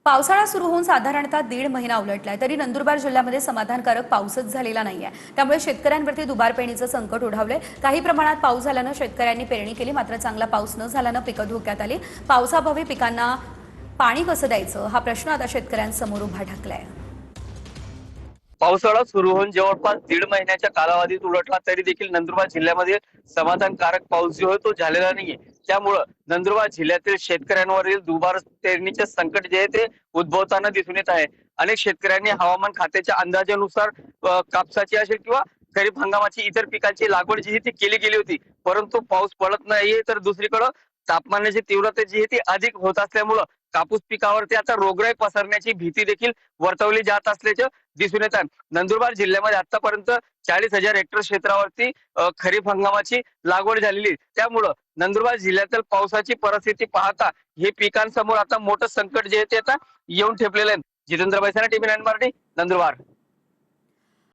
पावसाळा सुरू होऊन साधारणतः 1.5 महिना उलटलाय तरी नंदुरबार जिल्ह्यामध्ये समाधानकारक पाऊसच झालेला नाहीये। त्यामुळे शेतकऱ्यांवरती दुबार पेरणीचं संकट ओढावलंय। काही प्रमाणात पाऊस झाल्यानं शेतकऱ्यांनी पेरणी केली, मात्र चांगला पाऊस न झाल्यानं पिकं धोक्यात आली। पावसाअभावी पिकांना पाणी कसं द्यायचं हा प्रश्न आता शेतकऱ्यांसमोर उभा ठाकलाय। पावसाळा सुरू होऊन जवळपास 1.5 महिन्याच्या कालावधीत उलटला तरी देखील नंदुरबार जिल्ह्यामध्ये समाधानकारक पाऊस जो आहे तो झालेला नाहीये। त्यामुळं नंदुरबार जिल्ह्यातील शेतकऱ्यांवरील दुबार पेरणीचे संकट जे आहे ते उद्भवताना दिसून येत आहे। अनेक शेतकऱ्यांनी हवामान खात्याच्या अंदाजानुसार कापसाची असेल किंवा खरीप हंगामाची इतर पिकांची लागवड जी ती केली गेली होती, परंतु पाऊस पडत नाहीये। तर दुसरीकडे तापमानाची तीव्रता जी आहे ती अधिक होत असल्यामुळं कापूस पिकावरती आता रोगराई पसरण्याची भीती देखील वर्तवली जात असल्याचं दिसून येत आहे। नंदुरबार जिल्ह्यामध्ये आतापर्यंत 40,000 हेक्टर क्षेत्रावरती खरीप हंगामाची लागवड झालेली। त्यामुळं नंदुरबार जिल्ह्यातील पावसाची परिस्थिती पाहता हे पिकांसमोर आता मोठं संकट जे आहे ते आता येऊन ठेपलेलं आहे। जितेंद्र बैसाना, टीव्ही 9 मराठी, नंदुरबार।